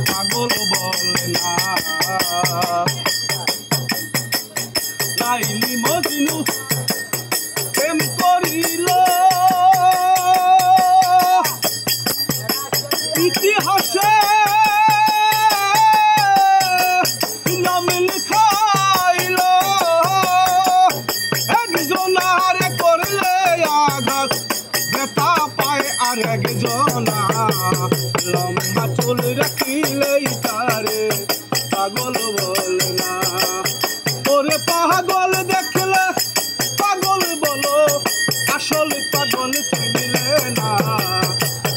পাগল বলে না লাইলি মজনু প্রেম করিল ইতিহাসে নাম লিখাইল একজনারে করলে আঘাত ব্যথা পায় আর একজনা লম্বা চুল রাখিলেই তারে পাগল বলে না ওরে পাগল দেখলে পাগল বলো আসল পাগল চিনলে না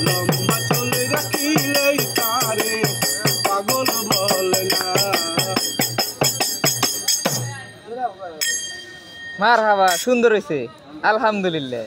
লম্বা চুল রাখিলেই তারে পাগল বলে না। মারহাবা, সুন্দর হয়েছে, আলহামদুলিল্লাহ।